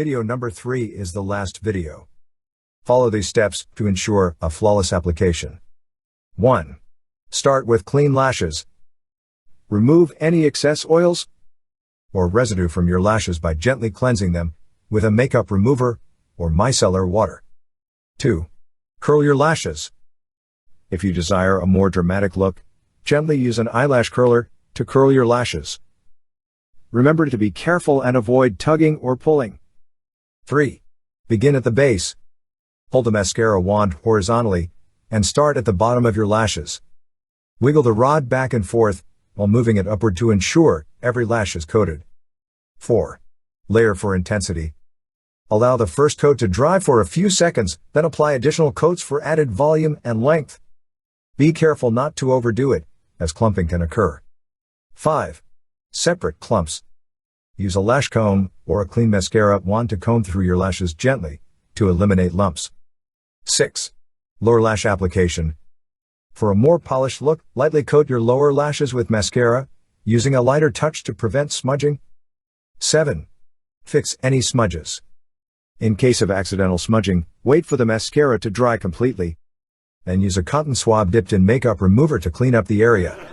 Video number 3 is the last video. Follow these steps to ensure a flawless application. 1. Start with clean lashes. Remove any excess oils or residue from your lashes by gently cleansing them with a makeup remover or micellar water. 2. Curl your lashes. If you desire a more dramatic look, gently use an eyelash curler to curl your lashes. Remember to be careful and avoid tugging or pulling. 3. Begin at the base. Hold the mascara wand horizontally and start at the bottom of your lashes. Wiggle the rod back and forth while moving it upward to ensure every lash is coated. 4. Layer for intensity. Allow the first coat to dry for a few seconds, then apply additional coats for added volume and length. Be careful not to overdo it, as clumping can occur. 5. Separate clumps. Use a lash comb or a clean mascara wand to comb through your lashes gently to eliminate lumps. 6. Lower lash application. For a more polished look, lightly coat your lower lashes with mascara, using a lighter touch to prevent smudging. 7. Fix any smudges. In case of accidental smudging, wait for the mascara to dry completely. Then use a cotton swab dipped in makeup remover to clean up the area.